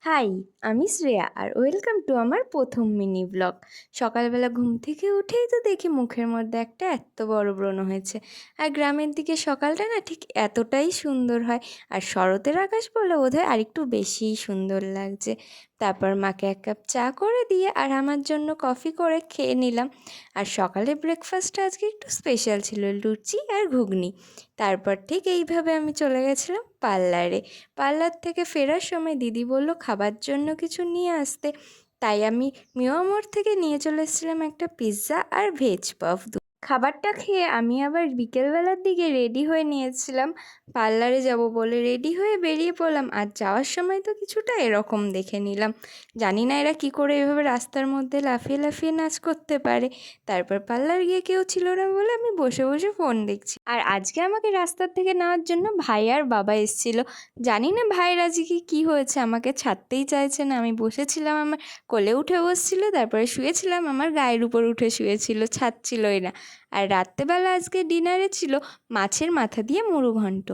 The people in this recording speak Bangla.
হাই, আমি শ্রেয়া আর ওয়েলকাম টু আমার প্রথম মিনি ব্লগ। সকালবেলা ঘুম থেকে উঠেই তো দেখি মুখের মধ্যে একটা এত বড় ব্রণ হয়েছে। আর গ্রামের দিকে সকালটা না ঠিক এতটাই সুন্দর হয়, আর শরতের আকাশ বলে বোধহয় আরেকটু বেশিই সুন্দর লাগছে। তারপর মাকে এক কাপ চা করে দিয়ে আর আমার জন্য কফি করে খেয়ে নিলাম। আর সকালে ব্রেকফাস্টটা আজকে একটু স্পেশাল ছিল, লুচি আর ঘুগনি। তারপর ঠিক এইভাবে আমি চলে গেছিলাম পার্লারে। পার্লার থেকে ফেরার সময় দিদি বলল খাবার জন্য কিছু নিয়ে আসতে, তাই আমি মিও মোড় থেকে নিয়ে চলে এসেছিলাম একটা পিৎজা আর ভেজ পাফ। খাবারটা খেয়ে আমি আবার বিকেলবেলার দিকে রেডি হয়ে নিয়েছিলাম, পার্লারে যাব বলে রেডি হয়ে বেরিয়ে পড়লাম। আর যাওয়ার সময় তো কিছুটা এরকম দেখে নিলাম, জানি না এরা কি করে এভাবে রাস্তার মধ্যে লাফিয়ে লাফিয়ে নাচ করতে পারে। তারপর পার্লার গিয়ে কেউ ছিল না বলে আমি বসে বসে ফোন দেখছি। আর আজকে আমাকে রাস্তার থেকে নেওয়ার জন্য ভাই আর বাবা এসেছিল। জানি না ভাইয়ের আজকে কী হয়েছে, আমাকে ছাড়তেই চাইছে না। আমি বসেছিলাম, আমার কোলে উঠে বসছিল, তারপরে শুয়েছিলাম আমার গায়ের উপর উঠে শুয়েছিল, ছাড়ছিলই না। আর রাত্রেবেলা আজকে ডিনারে ছিল মাছের মাথা দিয়ে মুড়ো ঘন্ট।